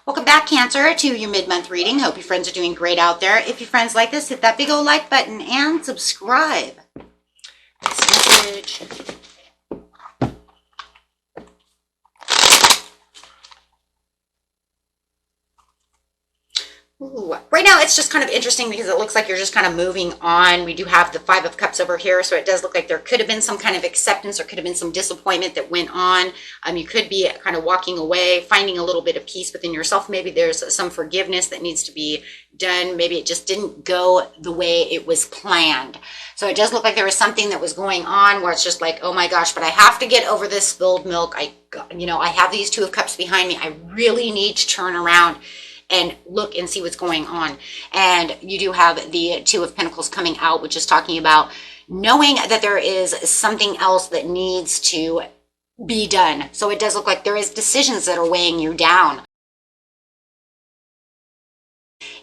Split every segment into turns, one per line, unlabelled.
Welcome back, Cancer, to your mid-month reading. Hope your friends are doing great out there. If your friends like this, hit that big old like button and subscribe. Next message. Ooh. Right now, it's just kind of interesting because it looks like you're just kind of moving on. We do have the Five of Cups over here, so it does look like there could have been some kind of acceptance. There could have been some disappointment that went on. You could be kind of walking away, finding a little bit of peace within yourself. Maybe there's some forgiveness that needs to be done. Maybe it just didn't go the way it was planned. So it does look like there was something that was going on where it's just like, oh my gosh, but I have to get over this spilled milk. I have these Two of Cups behind me. I really need to turn around and look and see what's going on. And you do have the Two of Pentacles coming out, which is talking about knowing that there is something else that needs to be done. So it does look like there is decisions that are weighing you down.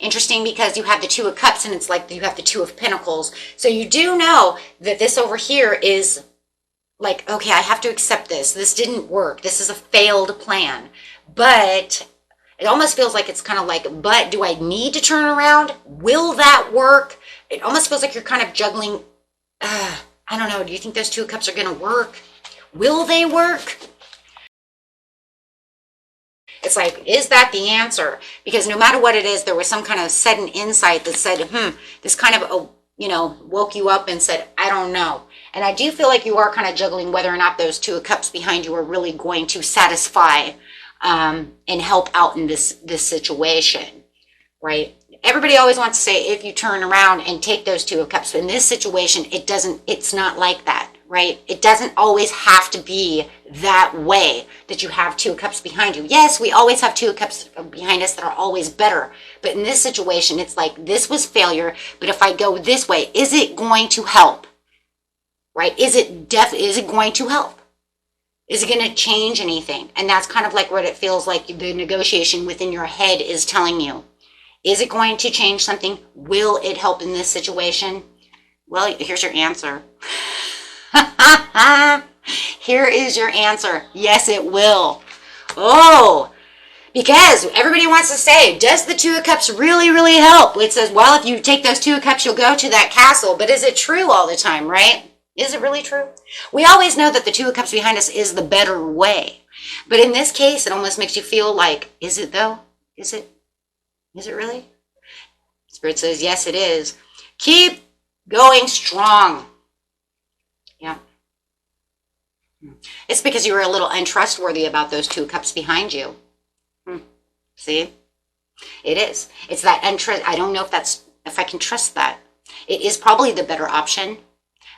Interesting, because you have the Two of Cups and it's like you have the Two of Pentacles. So you do know that this over here is like, okay, I have to accept this. This didn't work. This is a failed plan. But it almost feels like it's kind of like, but do I need to turn around? Will that work? It almost feels like you're kind of juggling. I don't know. Do you think those Two of Cups are going to work? Will they work? It's like, is that the answer? Because no matter what it is, there was some kind of sudden insight that said, this kind of, woke you up and said, I don't know. And I do feel like you are kind of juggling whether or not those Two of Cups behind you are really going to satisfy and help out in this situation, right? Everybody always wants to say, if you turn around and take those Two of Cups, in this situation, it's not like that, right? It doesn't always have to be that way that you have Two of Cups behind you. Yes, we always have Two of Cups behind us that are always better. But in this situation, it's like, this was failure, but if I go this way, is it going to help? Right? Is it going to help? Is it going to change anything? And that's kind of like what it feels like the negotiation within your head is telling you. Is it going to change something? Will it help in this situation? Well, here's your answer. Here is your answer. Yes, it will. Oh, because everybody wants to say, does the Two of Cups really, really help? It says, well, if you take those Two of Cups, you'll go to that castle. But is it true all the time, right? Is it really true? We always know that the Two of Cups behind us is the better way. But in this case, it almost makes you feel like, is it though? Is it? Is it really? Spirit says, yes, it is. Keep going strong. Yeah. It's because you were a little untrustworthy about those Two of Cups behind you. See? It is. It's that untrust. I don't know if I can trust that. It is probably the better option.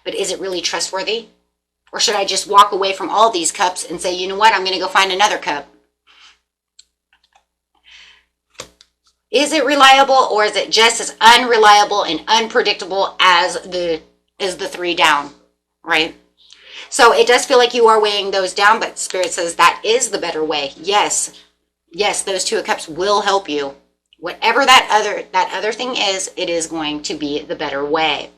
But is it really trustworthy? Or should I just walk away from all these cups and say, you know what, I'm going to go find another cup? Is it reliable, or is it just as unreliable and unpredictable as the three down, right? So it does feel like you are weighing those down, but Spirit says that is the better way. Yes, those Two of Cups will help you. Whatever that other thing is, it is going to be the better way.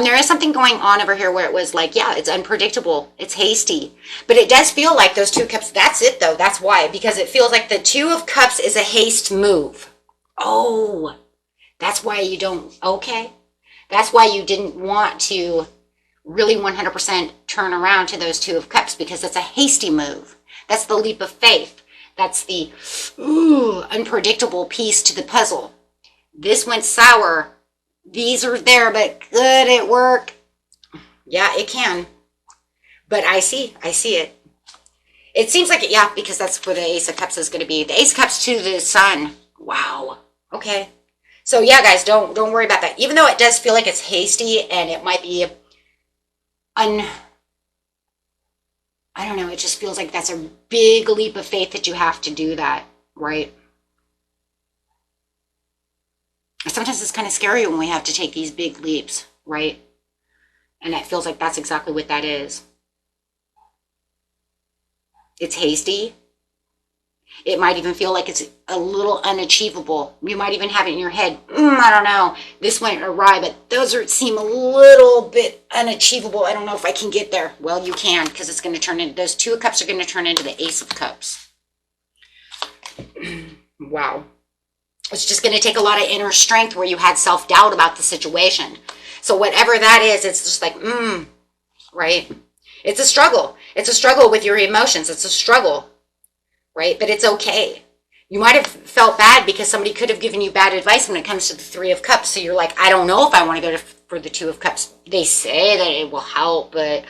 There is something going on over here where it was like, yeah, it's unpredictable. It's hasty. But it does feel like those Two of Cups, that's it though. That's why. Because it feels like the Two of Cups is a haste move. Oh, that's why you don't, okay. That's why you didn't want to really 100% turn around to those Two of Cups, because it's a hasty move. That's the leap of faith. That's the unpredictable piece to the puzzle. This went sour. These are there, but could it work? Yeah, it can. But I see it. It seems like it, yeah, because that's where the Ace of Cups is going to be. The Ace of Cups to the Sun. Wow. Okay. So yeah, guys, don't worry about that. Even though it does feel like it's hasty and it might be I don't know, it just feels like that's a big leap of faith that you have to do that, right? Sometimes it's kind of scary when we have to take these big leaps, right? And it feels like that's exactly what that is. It's hasty. It might even feel like it's a little unachievable. You might even have it in your head, I don't know, this went awry, but those seem a little bit unachievable. I don't know if I can get there. Well, you can, because it's going to turn into, those 2 of Cups are going to turn into the Ace of Cups. Wow. It's just going to take a lot of inner strength where you had self-doubt about the situation. So whatever that is, it's just like, right? It's a struggle. It's a struggle with your emotions. It's a struggle, right? But it's okay. You might have felt bad because somebody could have given you bad advice when it comes to the 3 of Cups. So you're like, I don't know if I want to go for the 2 of Cups. They say that it will help, but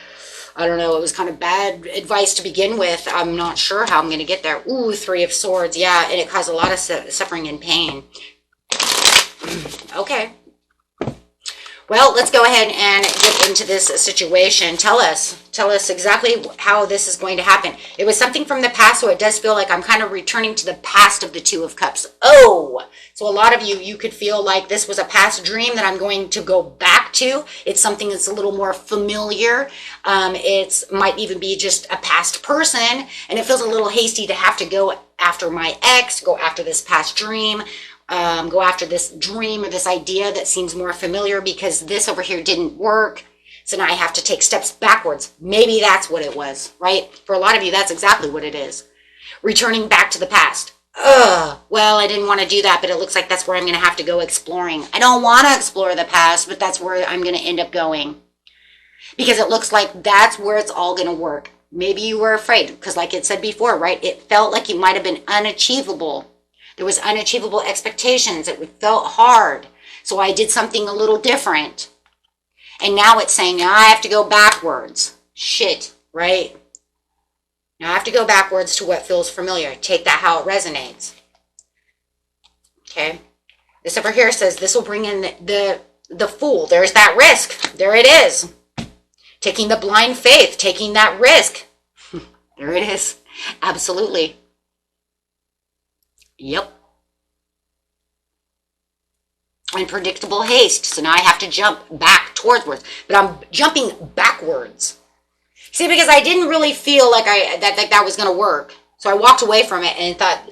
I don't know. It was kind of bad advice to begin with. I'm not sure how I'm going to get there. Ooh, 3 of Swords. Yeah, and it caused a lot of suffering and pain. Okay. Well, let's go ahead and get into this situation. Tell us exactly how this is going to happen. It was something from the past, so it does feel like I'm kind of returning to the past of the 2 of Cups. Oh, so a lot of you could feel like this was a past dream that I'm going to go back to. It's something that's a little more familiar. It might even be just a past person, and it feels a little hasty to have to go after my ex, go after this past dream. Go after this dream or this idea that seems more familiar because this over here didn't work. So now I have to take steps backwards. Maybe that's what it was, right? For a lot of you, that's exactly what it is. Returning back to the past. Well, I didn't want to do that, but it looks like that's where I'm going to have to go exploring. I don't want to explore the past, but that's where I'm going to end up going. Because it looks like that's where it's all going to work. Maybe you were afraid, because like it said before, right? It felt like it might have been unachievable. There was unachievable expectations. It felt hard. So I did something a little different. And now it's saying, now I have to go backwards. Shit, right? Now I have to go backwards to what feels familiar. Take that how it resonates. Okay? This over here says this will bring in the Fool. There's that risk. There it is. Taking the blind faith. Taking that risk. There it is. Absolutely. Yep. Unpredictable haste. So now I have to jump back towards, but I'm jumping backwards. See, because I didn't really feel like that was going to work. So I walked away from it and thought,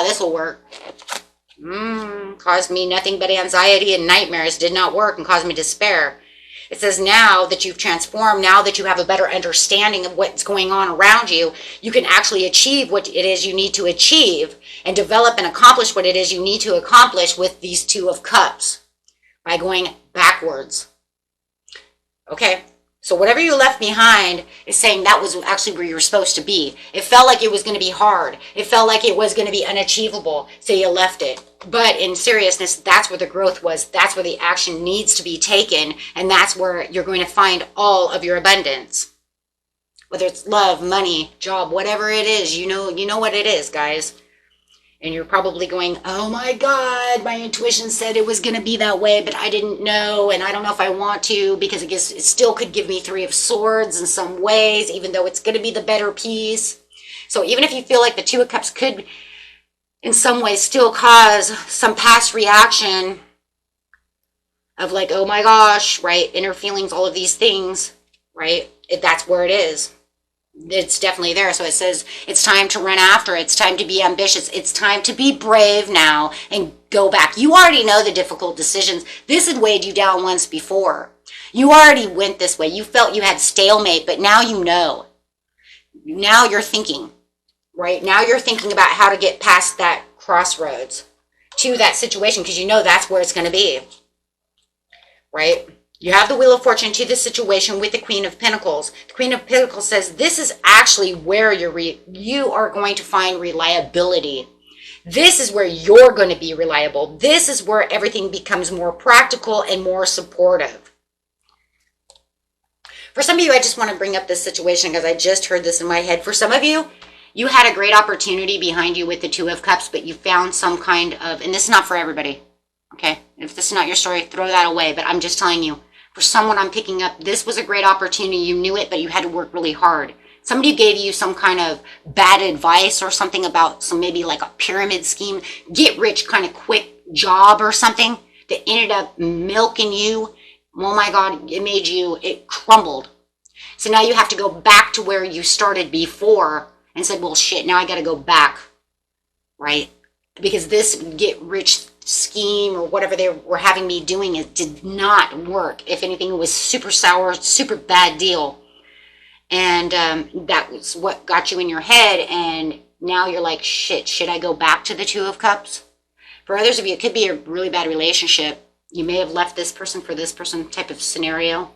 this will work. Caused me nothing but anxiety and nightmares. Did not work and caused me despair. It says now that you've transformed, now that you have a better understanding of what's going on around you, you can actually achieve what it is you need to achieve and develop and accomplish what it is you need to accomplish with these 2 of Cups by going backwards. Okay, so whatever you left behind is saying that was actually where you were supposed to be. It felt like it was going to be hard. It felt like it was going to be unachievable, so you left it. But in seriousness, that's where the growth was. That's where the action needs to be taken, and that's where you're going to find all of your abundance. Whether it's love, money, job, whatever it is, you know what it is, guys. And you're probably going, oh my God, my intuition said it was going to be that way, but I didn't know, and I don't know if I want to, because it still could give me 3 of Swords in some ways, even though it's going to be the better piece. So even if you feel like the 2 of Cups could, in some ways, still cause some past reaction of like, oh my gosh, right, inner feelings, all of these things, right, that's where it is. It's definitely there. So it says it's time to run after. It's time to be ambitious. It's time to be brave now and go back. You already know the difficult decisions. This had weighed you down once before. You already went this way. You felt you had stalemate, but now you know. Now you're thinking, right? Now you're thinking about how to get past that crossroads to that situation because you know that's where it's going to be, right? You have the Wheel of Fortune to the situation with the Queen of Pentacles. The Queen of Pentacles says this is actually where you are going to find reliability. This is where you're going to be reliable. This is where everything becomes more practical and more supportive. For some of you, I just want to bring up this situation because I just heard this in my head. For some of you, you had a great opportunity behind you with the 2 of Cups, but you found some kind of, and this is not for everybody, okay? If this is not your story, throw that away, but I'm just telling you, for someone I'm picking up, this was a great opportunity. You knew it, but you had to work really hard. Somebody gave you some kind of bad advice or something about maybe like a pyramid scheme, get rich kind of quick job or something that ended up milking you. Oh my God, it crumbled. So now you have to go back to where you started before and said, well, shit, now I got to go back. right? Because this get rich scheme or whatever they were having me doing, it did not work. If anything, it was super sour, super bad deal. And that was what got you in your head. And now you're like, shit, should I go back to the Two of Cups? For others of you, it could be a really bad relationship. You may have left this person for this person type of scenario.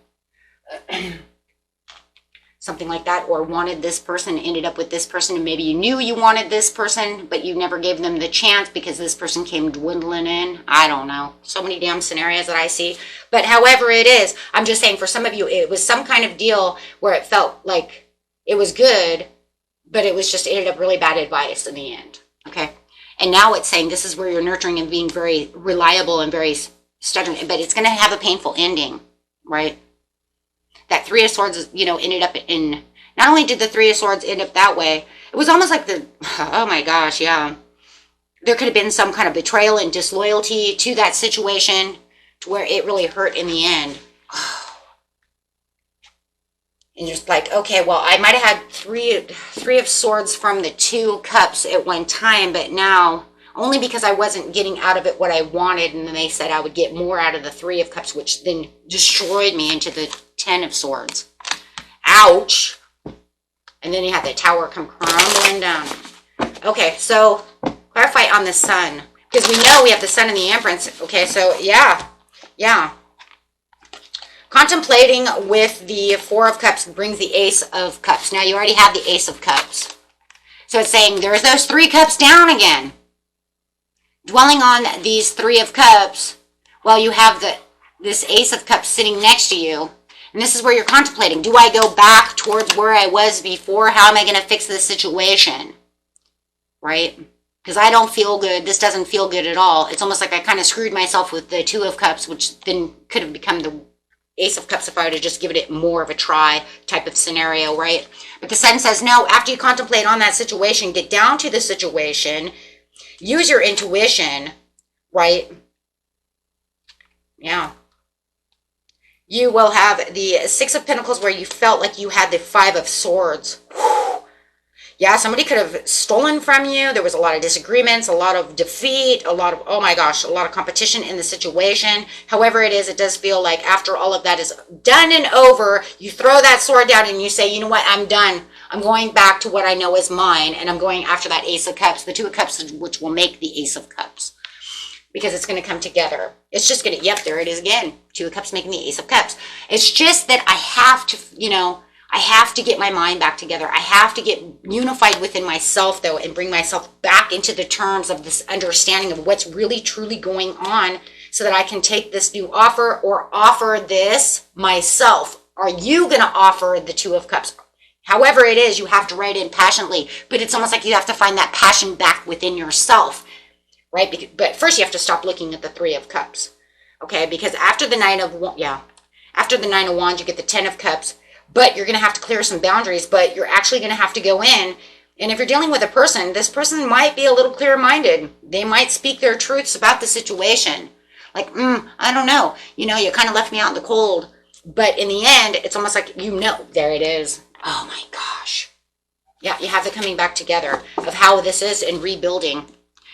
Something like that, or wanted this person, ended up with this person, and maybe you knew you wanted this person, but you never gave them the chance because this person came dwindling in. I don't know. So many damn scenarios that I see. But however it is, I'm just saying for some of you, it was some kind of deal where it felt like it was good, but it was just ended up really bad advice in the end. Okay? And now it's saying this is where you're nurturing and being very reliable and very stubborn, but it's going to have a painful ending, right? That Three of Swords, ended up in, not only did the Three of Swords end up that way, it was almost like oh my gosh, yeah. There could have been some kind of betrayal and disloyalty to that situation to where it really hurt in the end. And just like, okay, well, I might have had three of Swords from the Two of Cups at one time, but now, only because I wasn't getting out of it what I wanted, and then they said I would get more out of the Three of Cups, which then destroyed me into the Ten of Swords. Ouch. And then you have the Tower come crumbling down. Okay, so clarify on the Sun. Because we know we have the Sun and the Empress. Okay, so yeah. Contemplating with the Four of Cups brings the Ace of Cups. Now you already have the Ace of Cups. So it's saying there's those 3 cups down again. Dwelling on these 3 of Cups while you have this Ace of Cups sitting next to you. And this is where you're contemplating. Do I go back towards where I was before? How am I going to fix this situation? Right? Because I don't feel good. This doesn't feel good at all. It's almost like I kind of screwed myself with the Two of Cups, which then could have become the Ace of Cups if I would have just given it more of a try type of scenario, right? But the Sun says, no, after you contemplate on that situation, get down to the situation, use your intuition, right? Yeah. You will have the Six of Pentacles where you felt like you had the Five of Swords. Yeah, somebody could have stolen from you. There was a lot of disagreements, a lot of defeat, a lot of competition in the situation. However it is, it does feel like after all of that is done and over, you throw that sword down and you say, you know what, I'm done. I'm going back to what I know is mine, and I'm going after that Ace of Cups, the Two of Cups, which will make the Ace of Cups. Because it's going to come together. It's just going to, yep, there it is again. Two of Cups making the Ace of Cups. It's just that I have to, I have to get my mind back together. I have to get unified within myself, though, and bring myself back into the terms of this understanding of what's really, truly going on so that I can take this new offer or offer this myself. Are you going to offer the Two of Cups? However it is, you have to write in passionately, but it's almost like you have to find that passion back within yourself. Right? But first you have to stop looking at the Three of Cups. Okay? Because after the Nine of Wands, you get the Ten of Cups, but you're going to have to clear some boundaries, but you're actually going to have to go in. And if you're dealing with a person, this person might be a little clear-minded. They might speak their truths about the situation. Like, I don't know. You kind of left me out in the cold. But in the end, it's almost like, there it is. Oh my gosh. Yeah, you have the coming back together of how this is and rebuilding.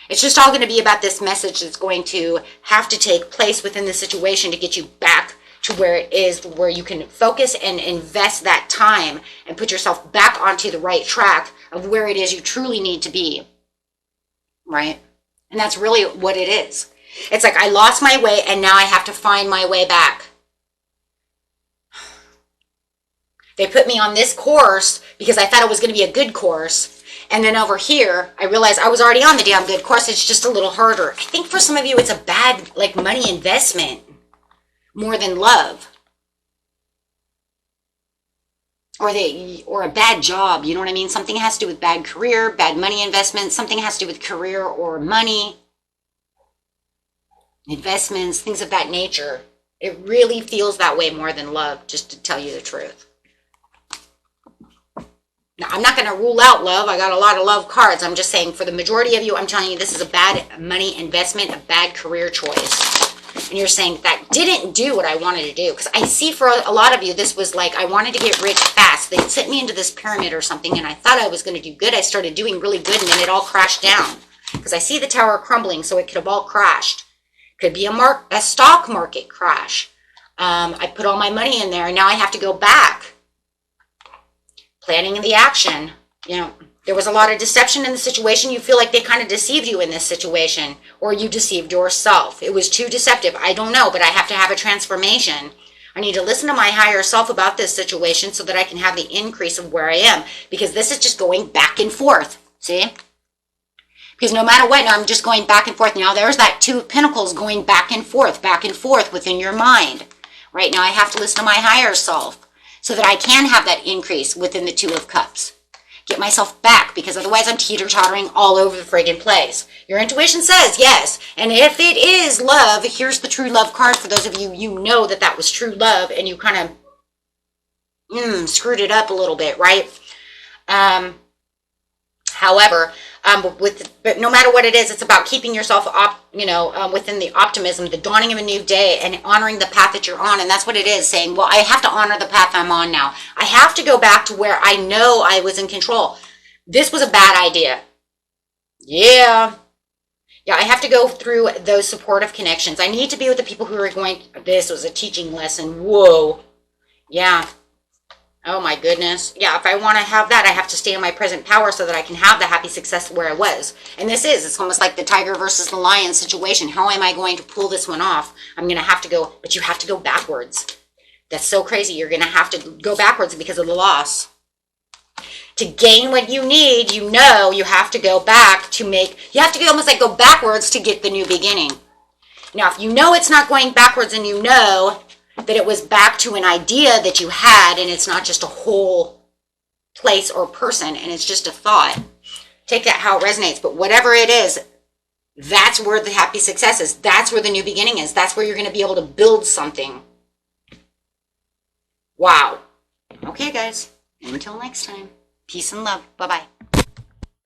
It's just all going to be about this message that's going to have to take place within the situation to get you back to where it is, where you can focus and invest that time and put yourself back onto the right track of where it is you truly need to be. Right? And that's really what it is. It's like I lost my way and now I have to find my way back. They put me on this course because I thought it was going to be a good course. And then over here, I realized I was already on the damn good course. It's just a little harder. I think for some of you, it's a bad, money investment more than love. Or a bad job. You know what I mean? Something has to do with bad career, bad money investment. Something has to do with career or money. Investments, things of that nature. It really feels that way more than love, just to tell you the truth. Now, I'm not going to rule out love. I got a lot of love cards. I'm just saying for the majority of you, I'm telling you this is a bad money investment, a bad career choice. And you're saying that didn't do what I wanted to do. Because I see for a lot of you, this was like I wanted to get rich fast. They sent me into this pyramid or something and I thought I was going to do good. I started doing really good and then it all crashed down. because I see the tower crumbling, so it could have all crashed. Could be a stock market crash. I put all my money in there, and now I have to go back. Planning the action. You know, there was a lot of deception in the situation. You feel like they kind of deceived you in this situation, or you deceived yourself. It was too deceptive. I don't know, but I have to have a transformation. I need to listen to my higher self about this situation so that I can have the increase of where I am, because this is just going back and forth. See? Because no matter what, now I'm just going back and forth. Now there's that Two of Pentacles going back and forth within your mind. Right now I have to listen to my higher self so that I can have that increase within the Two of Cups. Get myself back, because otherwise I'm teeter-tottering all over the friggin' place. Your intuition says yes. And if it is love, here's the true love card for those of you, you know that that was true love and you kind of screwed it up a little bit, right? However, but no matter what it is, it's about keeping yourself within the optimism, the dawning of a new day, and honoring the path that you're on. And that's what it is, saying, well, I have to honor the path I'm on now. I have to go back to where I know I was in control. This was a bad idea. Yeah, I have to go through those supportive connections. I need to be with the people who are going, this was a teaching lesson. Whoa. Yeah. Oh my goodness. Yeah, if I want to have that, I have to stay in my present power so that I can have the happy success where I was. And it's almost like the tiger versus the lion situation. How am I going to pull this one off? I'm going to have to go, but you have to go backwards. That's so crazy. You're going to have to go backwards because of the loss. To gain what you need, you have to go back you have to go almost like go backwards to get the new beginning. Now, if you know it's not going backwards and you know that it was back to an idea that you had, and it's not just a whole place or person, and it's just a thought. Take that how it resonates. But whatever it is, that's where the happy success is. That's where the new beginning is. That's where you're going to be able to build something. Wow. Okay, guys. Until next time. Peace and love. Bye-bye.